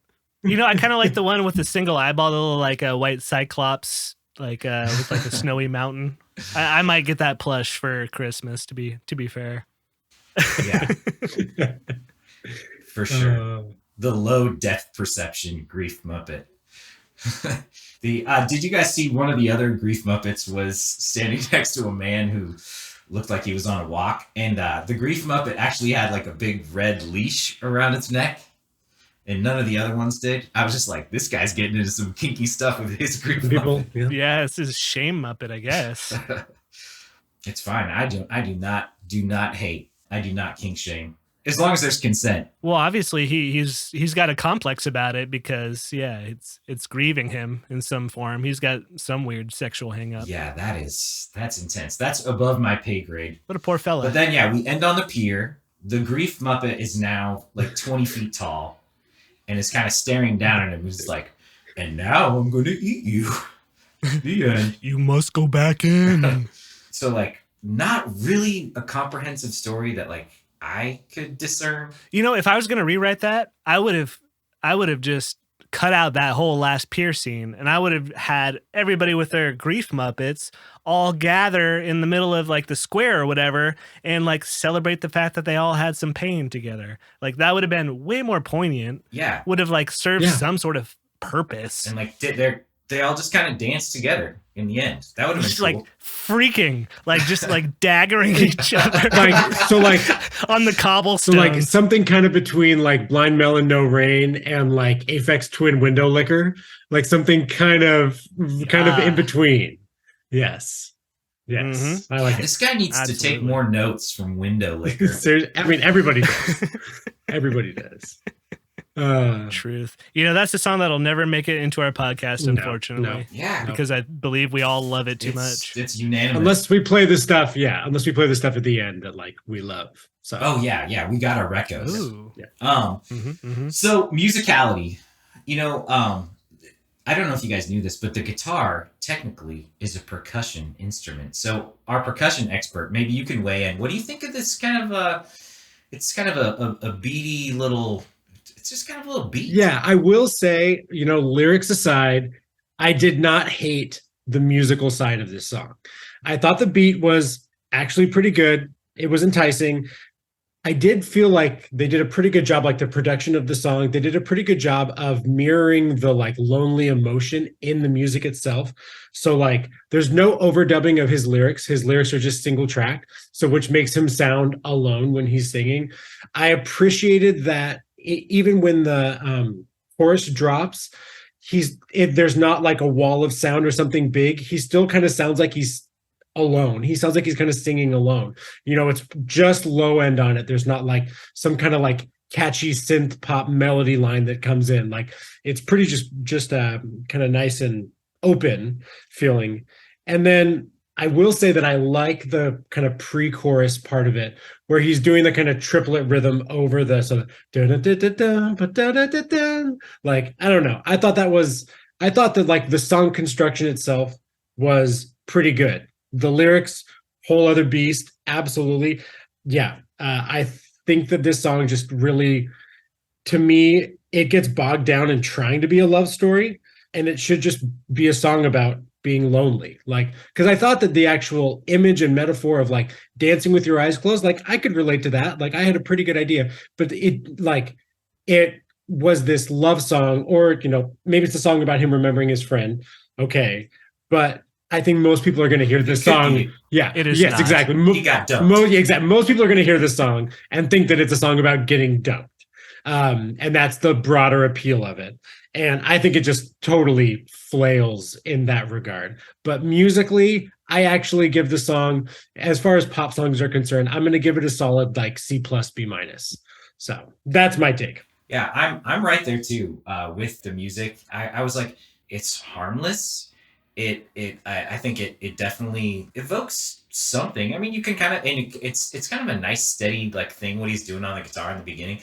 I kind of like the one with the single eyeball, the little like a white cyclops, like with like a snowy mountain. I might get that plush for Christmas. To be fair. Yeah, for sure. The low depth perception grief Muppet. Did you guys see one of the other grief Muppets was standing next to a man who looked like he was on a walk, and the grief Muppet actually had like a big red leash around its neck. And none of the other ones did. I was just like, this guy's getting into some kinky stuff with his grief people. Yeah, this is shame Muppet, I guess. It's fine. I do not hate. I do not kink shame. As long as there's consent. Well, obviously he's got a complex about it because it's grieving him in some form. He's got some weird sexual hang up. Yeah, that's intense. That's above my pay grade. What a poor fella. But then we end on the pier. The grief Muppet is now like 20 feet tall. And is kind of staring down at him. He's like, and now I'm going to eat you. The end. You must go back in. So, like, not really a comprehensive story that, like, I could discern. If I was going to rewrite that, I would have just cut out that whole last pier scene, and I would have had everybody with their grief Muppets all gather in the middle of like the square or whatever and like celebrate the fact that they all had some pain together. Like that would have been way more poignant. Yeah. Would have like served some sort of purpose. And like they all just kind of danced together in the end. That would have been just cool. like freaking, like just like daggering each other. On the cobblestone. So like something kind of between like Blind Melon No Rain and like Aphex Twin Window Liquor. Like something kind of in between. Yes. Mm-hmm. I like it. This guy needs to take more notes from Window Liquor. Everybody does. Everybody does. Truth. That's the song that'll never make it into our podcast, unfortunately. No. Yeah. Because I believe we all love it too much. It's unanimous. Unless we play the stuff at the end that like we love. So we got our recos. Ooh. Yeah. So musicality. I don't know if you guys knew this, but the guitar technically is a percussion instrument. So our percussion expert, maybe you can weigh in. What do you think of this kind of it's kind of a beady little, it's just kind of a little beat. Yeah, I will say, lyrics aside, I did not hate the musical side of this song. I thought the beat was actually pretty good. It was enticing. I did feel like they did a pretty good job, like the production of the song. They did a pretty good job of mirroring the like lonely emotion in the music itself. So like there's no overdubbing of his lyrics. His lyrics are just single track. So which makes him sound alone when he's singing. I appreciated that even when the chorus drops, there's not like a wall of sound or something big. He still kind of sounds like he's alone. He sounds like he's kind of singing alone. It's just low end on it. There's not like some kind of like catchy synth pop melody line that comes in. Like it's pretty just kind of nice and open feeling. And then I will say that I like the kind of pre-chorus part of it where he's doing the kind of triplet rhythm over the sort of like, I don't know. I thought that like the song construction itself was pretty good. The lyrics, whole other beast, absolutely. Yeah, I think that this song just really, to me, it gets bogged down in trying to be a love story, and it should just be a song about being lonely. Like, because I thought that the actual image and metaphor of like dancing with your eyes closed, like I could relate to that. Like I had a pretty good idea, but it was this love song, or maybe it's a song about him remembering his friend. Okay, but I think most people are going to hear this song. Yeah, it is. Yes, not. exactly. He got dumped. Exactly. Most people are going to hear this song and think that it's a song about getting dumped. And that's the broader appeal of it. And I think it just totally flails in that regard. But musically, I actually give the song, as far as pop songs are concerned, I'm going to give it a solid like C+, B-. So that's my take. Yeah, I'm right there too with the music. I was like, it's harmless. I think it definitely evokes something. I mean, you can kind of, and it's kind of a nice steady like thing what he's doing on the guitar in the beginning.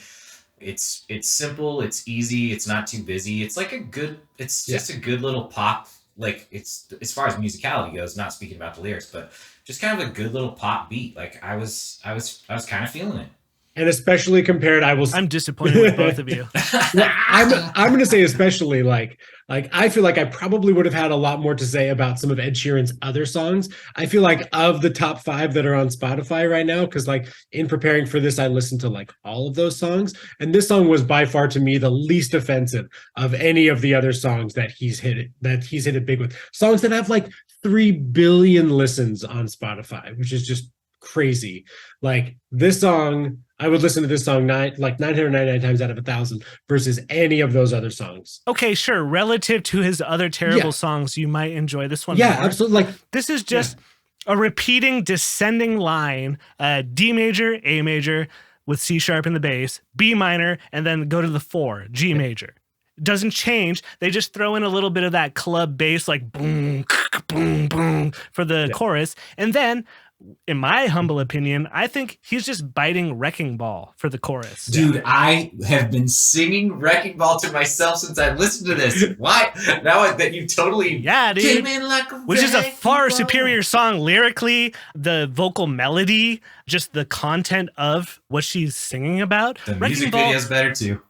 It's simple, it's easy, it's not too busy. It's like just a good little pop. Like it's, as far as musicality goes, not speaking about the lyrics, but just kind of a good little pop beat. Like I was kind of feeling it. And especially compared, I'm disappointed with both of you. I'm going to say especially like I feel like I probably would have had a lot more to say about some of Ed Sheeran's other songs. I feel like of the top 5 that are on Spotify right now, because like in preparing for this, I listened to like all of those songs, and this song was by far to me the least offensive of any of the other songs that he's hit it big with. Songs that have like 3 billion listens on Spotify, which is just crazy. Like this song, I would listen to this song 999 times out of 1,000 versus any of those other songs. Okay, sure. Relative to his other terrible songs, you might enjoy this one more. Absolutely. Like this is just a repeating descending line, D major, A major with C sharp in the bass, B minor, and then go to the 4, G major. Doesn't change. They just throw in a little bit of that club bass, like boom, boom, boom for the chorus. And then, in my humble opinion, I think he's just biting Wrecking Ball for the chorus. Dude, I have been singing Wrecking Ball to myself since I listened to this. Why? Now that you totally dude. came in like a which is a far ball. superior song lyrically, the vocal melody, just the content of what she's singing about. The Wrecking music Ball, video's better too.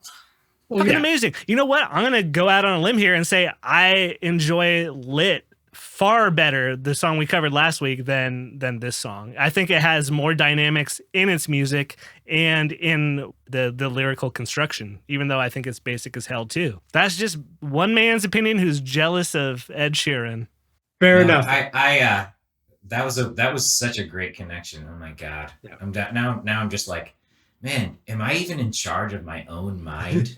fucking amazing. You know what? I'm gonna go out on a limb here and say I enjoy Lit far better, the song we covered last week, than this song. I think it has more dynamics in its music and in the lyrical construction, even though I think it's basic as hell too. That's just one man's opinion who's jealous of Ed Sheeran. Fair enough. That was such a great connection. Oh my God. Yeah. Now I'm just like, man, am I even in charge of my own mind?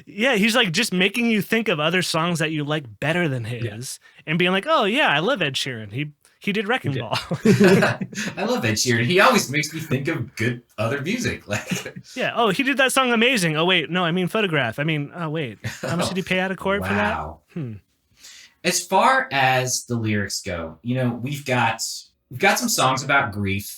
Yeah, he's like just making you think of other songs that you like better than his, and being like, "Oh yeah, I love Ed Sheeran. He did Wrecking Ball." I love Ed Sheeran. He always makes me think of good other music. Like, yeah. Oh, he did that song amazing. Oh wait, no, I mean Photograph. I mean, oh wait, how much did he pay out of court for that? As far as the lyrics go, we've got some songs about grief.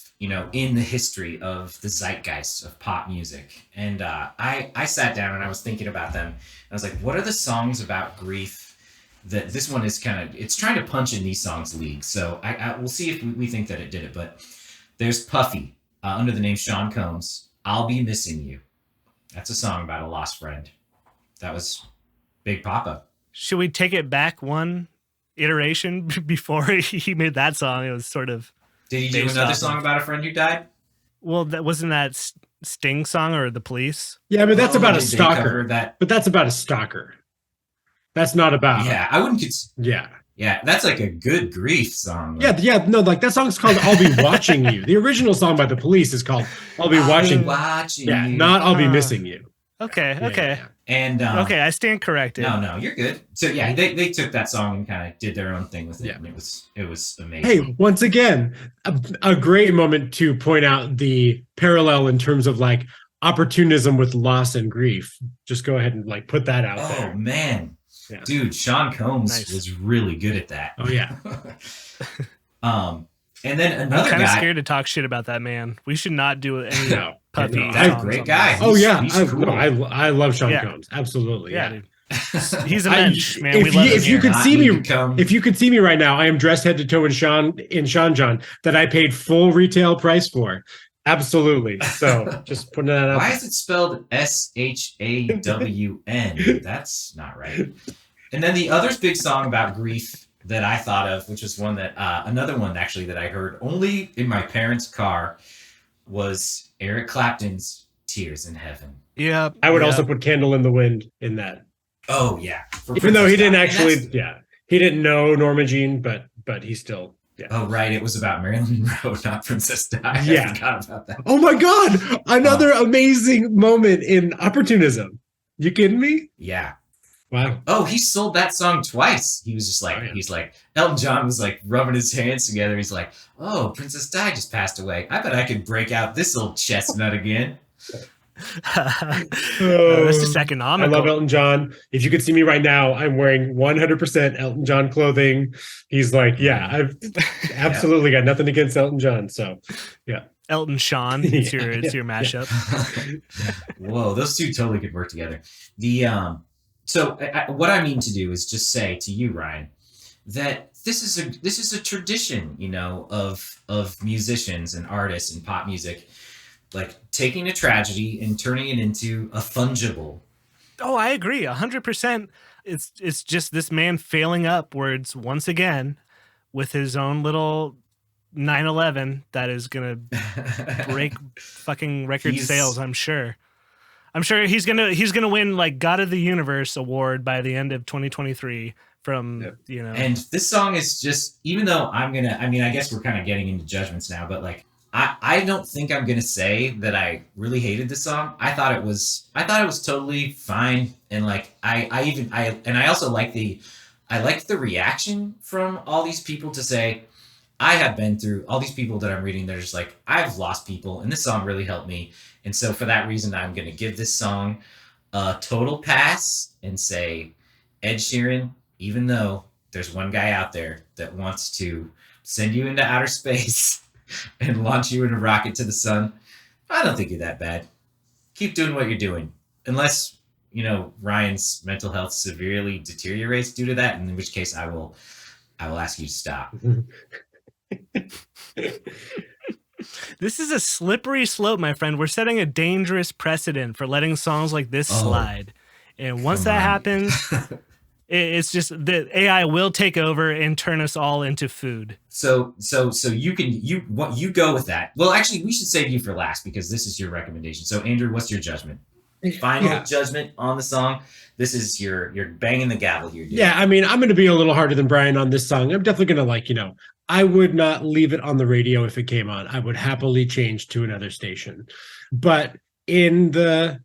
In the history of the zeitgeist of pop music. And I sat down and I was thinking about them. And I was like, what are the songs about grief that this one is it's trying to punch in these songs' league. So we'll see if we think that it did it. But there's Puffy under the name Sean Combs, I'll Be Missing You. That's a song about a lost friend. That was Big Papa. Should we take it back one iteration before he made that song? It was sort of. Did he do another song about a friend who died? Well, that wasn't that Sting song or The Police? Yeah, but that's about a did they stalker. cover that? But that's about a stalker. That's not about. Yeah, I wouldn't. Yeah. Yeah, that's like a good grief song. Yeah, no, like that song's called "I'll Be Watching You." The original song by The Police is called "I'll Be Watching." You. Not "I'll Be Missing You." Okay. Yeah. And okay, I stand corrected. No, you're good. So yeah, they took that song and kind of did their own thing with it, and it was amazing. Hey, once again, a great moment to point out the parallel in terms of like opportunism with loss and grief. Just go ahead and like put that out there. Oh man. Yeah. Dude, Sean Combs was really good at that. Oh yeah. And then another I'm kind guy. of scared to talk shit about that man. We should not do any puppy. No, that's a great guy. Oh yeah, cool. I love Sean Combs. Absolutely. Yeah, Dude. He's a mensch, man. If you could see me right now, I am dressed head to toe in Sean John that I paid full retail price for. Absolutely. So just putting that out. Why is it spelled SHAWN? That's not right. And then the other big song about grief that I thought of, which was one that another one actually that I heard only in my parents' car, was Eric Clapton's "Tears in Heaven." Yeah, I would also put "Candle in the Wind" in that. Oh yeah, even though he didn't actually, he didn't know Norma Jean, but he still. Yeah. Oh right, it was about Marilyn Monroe, not Princess Di. Yeah. I forgot about that. Oh my God, another amazing moment in opportunism. You kidding me? Yeah. Wow. Oh, he sold that song twice. He was just like, he's like, Elton John was like rubbing his hands together. He's like, oh, Princess Di just passed away. I bet I could break out this old chestnut again. This is economical. I love Elton John. If you could see me right now, I'm wearing 100% Elton John clothing. He's like, I've absolutely got nothing against Elton John. So, yeah. Elton Sean, it's your mashup. Whoa, those two totally could work together. So what I mean to do is just say to you, Ryan, that this is a tradition, of musicians and artists and pop music, like taking a tragedy and turning it into a fungible. Oh, I agree 100%. It's just this man failing upwards once again with his own little 9/11 that is gonna break fucking record sales. I'm sure he's gonna win like God of the Universe award by the end of 2023 from And this song is just, even though I guess we're kind of getting into judgments now, but like I don't think I'm gonna say that I really hated this song. I thought it was totally fine, and like I also liked the reaction from all these people to say, I have been through all these people that I'm reading. They're just like, I've lost people, and this song really helped me. And so for that reason, I'm going to give this song a total pass and say, Ed Sheeran, even though there's one guy out there that wants to send you into outer space and launch you in a rocket to the sun, I don't think you're that bad. Keep doing what you're doing. Unless, Ryan's mental health severely deteriorates due to that, in which case I will ask you to stop. This is a slippery slope, my friend. We're setting a dangerous precedent for letting songs like this slide. And once that happens, it's just the AI will take over and turn us all into food. So you go with that. Well, actually, we should save you for last because this is your recommendation. So, Andrew, what's your judgment? Final judgment on the song. This is you're banging the gavel here, dude. Yeah, I mean, I'm going to be a little harder than Brian on this song. I'm definitely going to I would not leave it on the radio if it came on. I would happily change to another station. But in the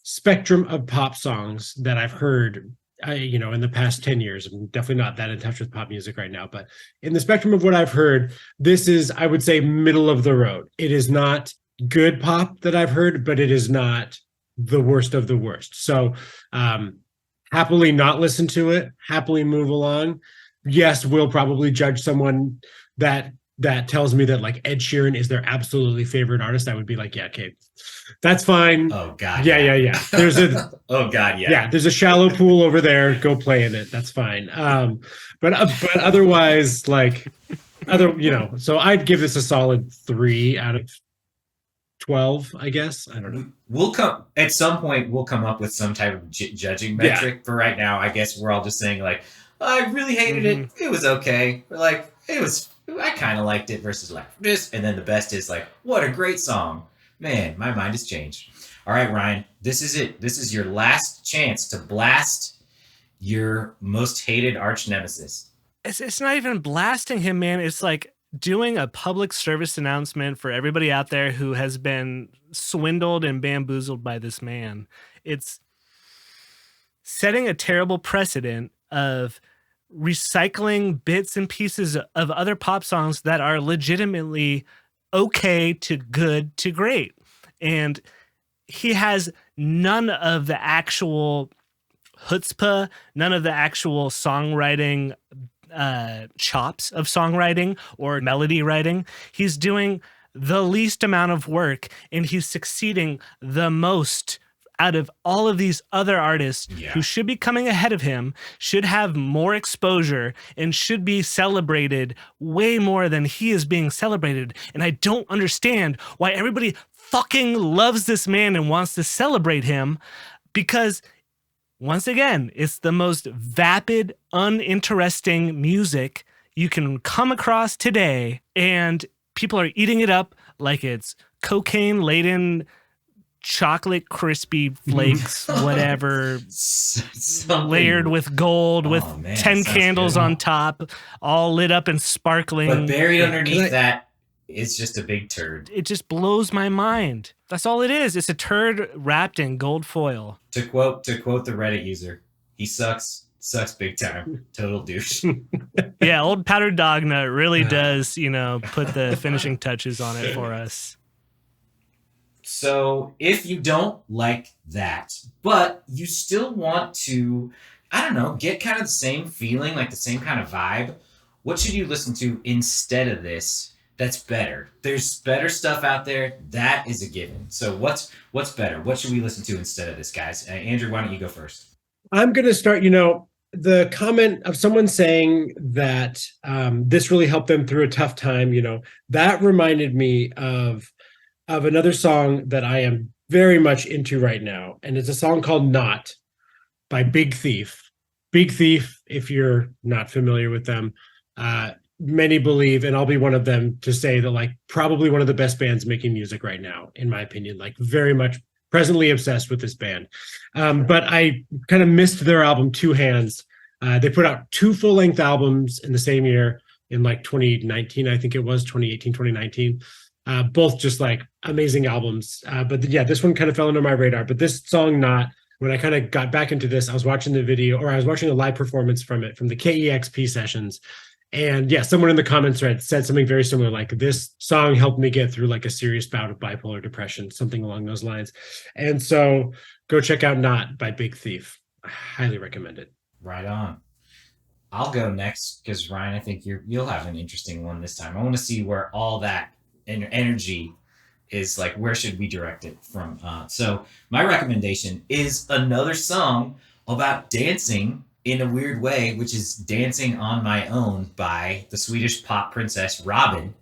spectrum of pop songs that I've heard, in the past 10 years, I'm definitely not that in touch with pop music right now, but in the spectrum of what I've heard, this is, I would say, middle of the road. It is not good pop that I've heard, but it is not the worst of the worst. So happily not listen to it, happily move along. Yes, we'll probably judge someone that tells me that like Ed Sheeran is their absolutely favorite artist. I would be like, yeah, okay, that's fine. Oh God. Yeah. There's a oh God, yeah. Yeah, there's a shallow pool over there. Go play in it. That's fine. But otherwise, so I'd give this a solid 3 out of 12, I guess. I don't know. We'll come at some point. We'll come up with some type of judging metric. For right now, I guess we're all just saying like, I really hated it. It was okay. Or like it was. I kind of liked it versus like this. And then the best is like, what a great song, man. My mind has changed. All right, Ryan, this is it. This is your last chance to blast your most hated arch nemesis. It's not even blasting him, man. It's like doing a public service announcement for everybody out there who has been swindled and bamboozled by this man. It's setting a terrible precedent of recycling bits and pieces of other pop songs that are legitimately okay to good to great. And he has none of the actual chutzpah, none of the actual songwriting chops of songwriting or melody writing. He's doing the least amount of work, and he's succeeding the most out of all of these other artists who should be coming ahead of him, should have more exposure, and should be celebrated way more than he is being celebrated. And I don't understand why everybody fucking loves this man and wants to celebrate him, because once again, it's the most vapid, uninteresting music you can come across today, and people are eating it up like it's cocaine-laden chocolate crispy flakes, whatever, layered with gold, with 10 candles on top, all lit up and sparkling. But buried underneath that is just a big turd. It just blows my mind. That's all it is. It's a turd wrapped in gold foil. To quote the Reddit user, he sucks big time. Total douche. Yeah, old powdered dog nut really does, put the finishing touches on it for us. So if you don't like that, but you still want to, I don't know, get kind of the same feeling, like the same kind of vibe, what should you listen to instead of this that's better? There's better stuff out there. That is a given. So what's better? What should we listen to instead of this, guys? Andrew, why don't you go first? I'm going to start, the comment of someone saying that this really helped them through a tough time, that reminded me of another song that I am very much into right now. And it's a song called Not by Big Thief. Big Thief, if you're not familiar with them, many believe, and I'll be one of them to say that like probably one of the best bands making music right now, in my opinion, like very much presently obsessed with this band. But I kind of missed their album Two Hands. They put out 2 full-length albums in the same year in like 2019, I think it was 2018, 2019. Both just like amazing albums. But yeah, this one kind of fell under my radar. But this song, Not, when I kind of got back into this, I was watching the video, or I was watching a live performance from it, from the KEXP sessions. And yeah, someone in the comments thread said something very similar, like this song helped me get through like a serious bout of bipolar depression, something along those lines. And so go check out Not by Big Thief. I highly recommend it. Right on. I'll go next because Ryan, I think you'll have an interesting one this time. I want to see where all that energy is, like where should we direct it from. So my recommendation is another song about dancing in a weird way, which is Dancing on My Own by the Swedish pop princess Robin.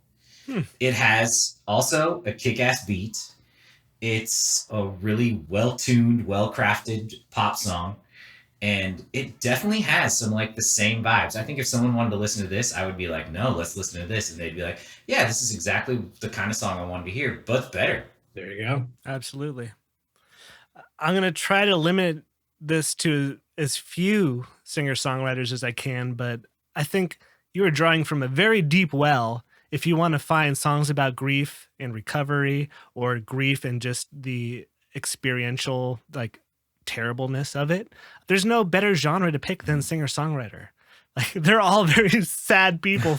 It has also a kick-ass beat. It's a really well-tuned, well-crafted pop song. And it definitely has some like the same vibes. I think if someone wanted to listen to this, I would be like, no, let's listen to this. And they'd be like, yeah, this is exactly the kind of song I wanted to hear, but better. There you go. Absolutely. I'm going to try to limit this to as few singer-songwriters as I can, but I think you are drawing from a very deep well if you want to find songs about grief and recovery, or grief and just the experiential, like, terribleness of it. There's no better genre to pick than singer-songwriter. Like, they're all very sad people.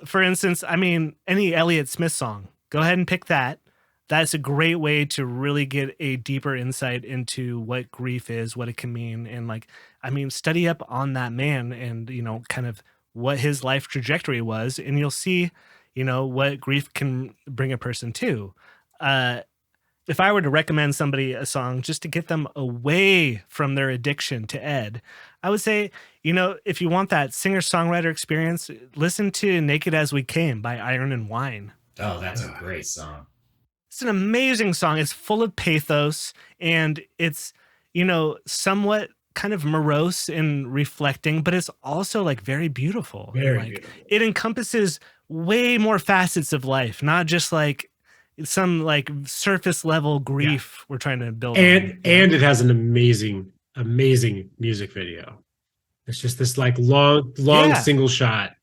For instance, I mean, any Elliott Smith song, go ahead and pick that. That's a great way to really get a deeper insight into what grief is, what it can mean. And like, I mean, study up on that man and, kind of what his life trajectory was. And you'll see, what grief can bring a person to. If I were to recommend somebody a song just to get them away from their addiction to Ed, I would say, if you want that singer-songwriter experience, listen to Naked As We Came by Iron and Wine. Oh, that's a great song. It's an amazing song. It's full of pathos, and it's, somewhat kind of morose and reflecting, but it's also like very beautiful. Very beautiful. It encompasses way more facets of life, not just like some like surface level grief we're trying to build and it has an amazing music video. It's just this like long single shot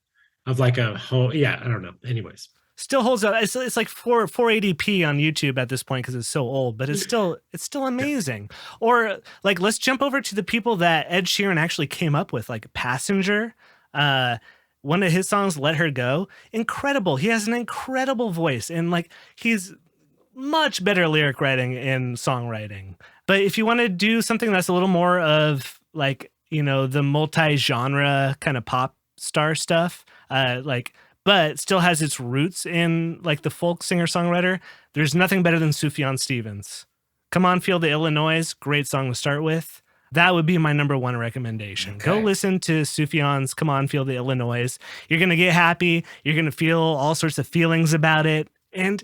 of like a whole I don't know, anyways, still holds up. It's like 480p on YouTube at this point because it's so old, but it's still amazing. Or like, let's jump over to the people that Ed Sheeran actually came up with, like Passenger. One of his songs, Let Her Go, incredible. He has an incredible voice, and like he's much better lyric writing and songwriting. But if you want to do something that's a little more of like, the multi-genre kind of pop star stuff, but still has its roots in like the folk singer-songwriter, there's nothing better than Sufjan Stevens. Come On Feel the Illinois, great song to start with. That would be my number one recommendation. Okay. Go listen to Sufjan's Come On Feel the Illinois. You're going to get happy. You're going to feel all sorts of feelings about it. And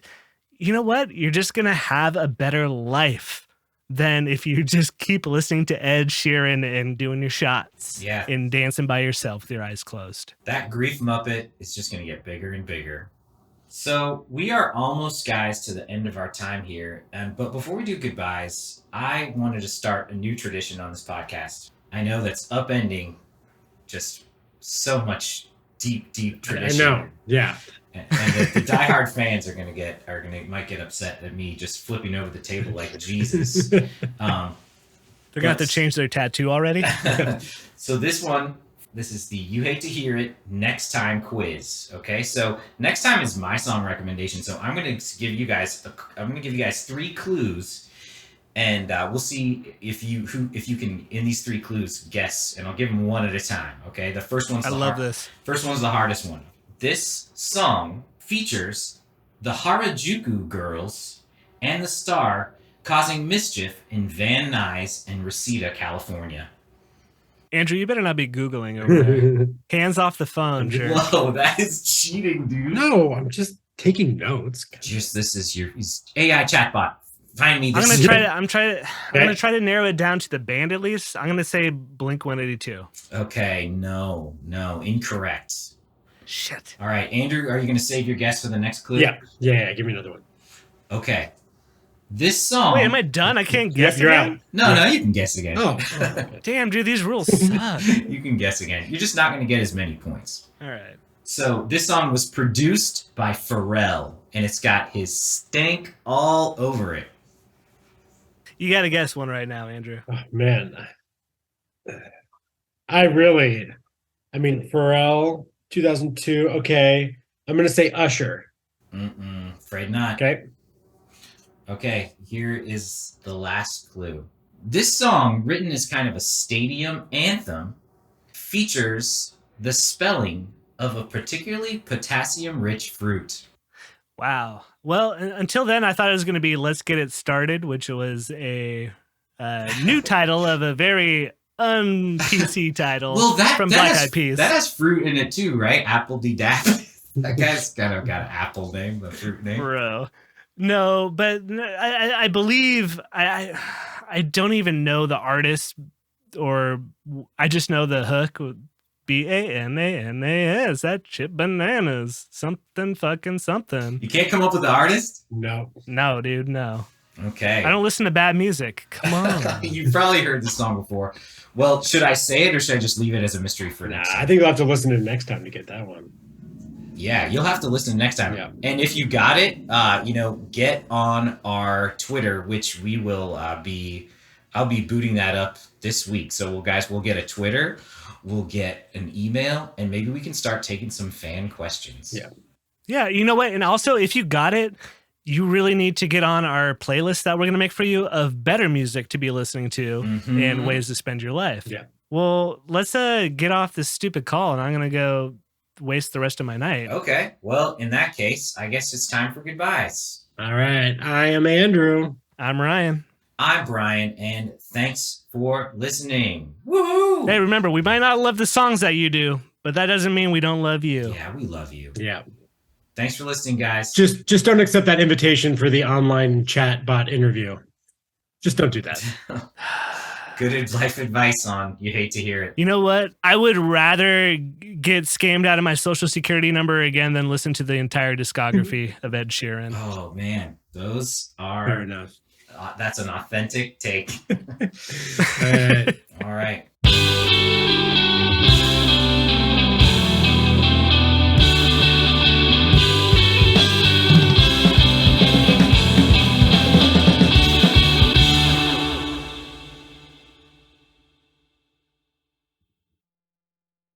you know what? You're just going to have a better life than if you just keep listening to Ed Sheeran and doing your shots. Yeah. And dancing by yourself with your eyes closed. That grief Muppet is just going to get bigger and bigger. So we are almost, guys, to the end of our time here. But before we do goodbyes, I wanted to start a new tradition on this podcast. I know that's upending just so much deep tradition. I know. Yeah. And the diehard fans might get upset at me just flipping over the table like Jesus. They're going to have to change their tattoo already. So this is the You Hate to Hear It Next Time quiz. Okay, so next time is my song recommendation. So I'm going to give you guys 3 clues, and we'll see if you can in these 3 clues guess, and I'll give them one at a time. Okay, the first one's First one's the hardest one. This song features the Harajuku girls and the star causing mischief in Van Nuys and Reseda, California. Andrew, you better not be Googling over there. Hands off the phone, sure. Whoa, that is cheating, dude. No, I'm just taking notes. This is your AI chatbot. Find me this. I'm gonna try to narrow it down to the band at least. I'm gonna say Blink-182. Okay, no, incorrect. Shit. All right, Andrew, are you gonna save your guess for the next clue? Yeah. Give me another one. Okay. This song. Wait, am I done? I can't guess You're again? out. No, you can guess again. Oh. Damn, dude, these rules suck. You can guess again. You're just not going to get as many points. All right. So this song was produced by Pharrell, and it's got his stank all over it. You got to guess one right now, Andrew. Oh, man. Pharrell, 2002. Okay. I'm going to say Usher. Afraid not. Okay, here is the last clue. This song, written as kind of a stadium anthem, features the spelling of a particularly potassium-rich fruit. Wow. Well, until then, I thought it was going to be Let's Get It Started, which was a new title of a very un-PC title from Black Eyed Peas. That has fruit in it too, right? Apple D Dap. That guy's kind of got an apple name, a fruit name. Bro. No, but I believe I don't even know the artist, or I just know the hook. BANANAS, that chip bananas, something fucking something. You can't come up with the artist? No, dude, no. Okay. I don't listen to bad music. Come on. You've probably heard this song before. Well, should I say it or should I just leave it as a mystery for next time? I think you'll have to listen to it next time to get that one. Yeah, you'll have to listen next time. Yeah. And if you got it, get on our Twitter, which we will I'll be booting that up this week. So we'll get a Twitter, we'll get an email, and maybe we can start taking some fan questions. Yeah. Yeah, you know what? And also, if you got it, you really need to get on our playlist that we're going to make for you of better music to be listening to and ways to spend your life. Yeah. Well, let's get off this stupid call, and I'm going to go waste the rest of my night. Okay. Well, in that case, I guess it's time for goodbyes. All right. I am Andrew. I'm Ryan. I'm Brian, and thanks for listening. Woohoo! Hey, remember, we might not love the songs that you do, but that doesn't mean we don't love you. Yeah, we love you. Yeah. Thanks for listening, guys. Just don't accept that invitation for the online chat bot interview. Just don't do that. Good life advice on You Hate to Hear It. You know what? I would rather get scammed out of my social security number again than listen to the entire discography of Ed Sheeran. Oh, man. Those are... Fair enough. That's an authentic take. All right. All right.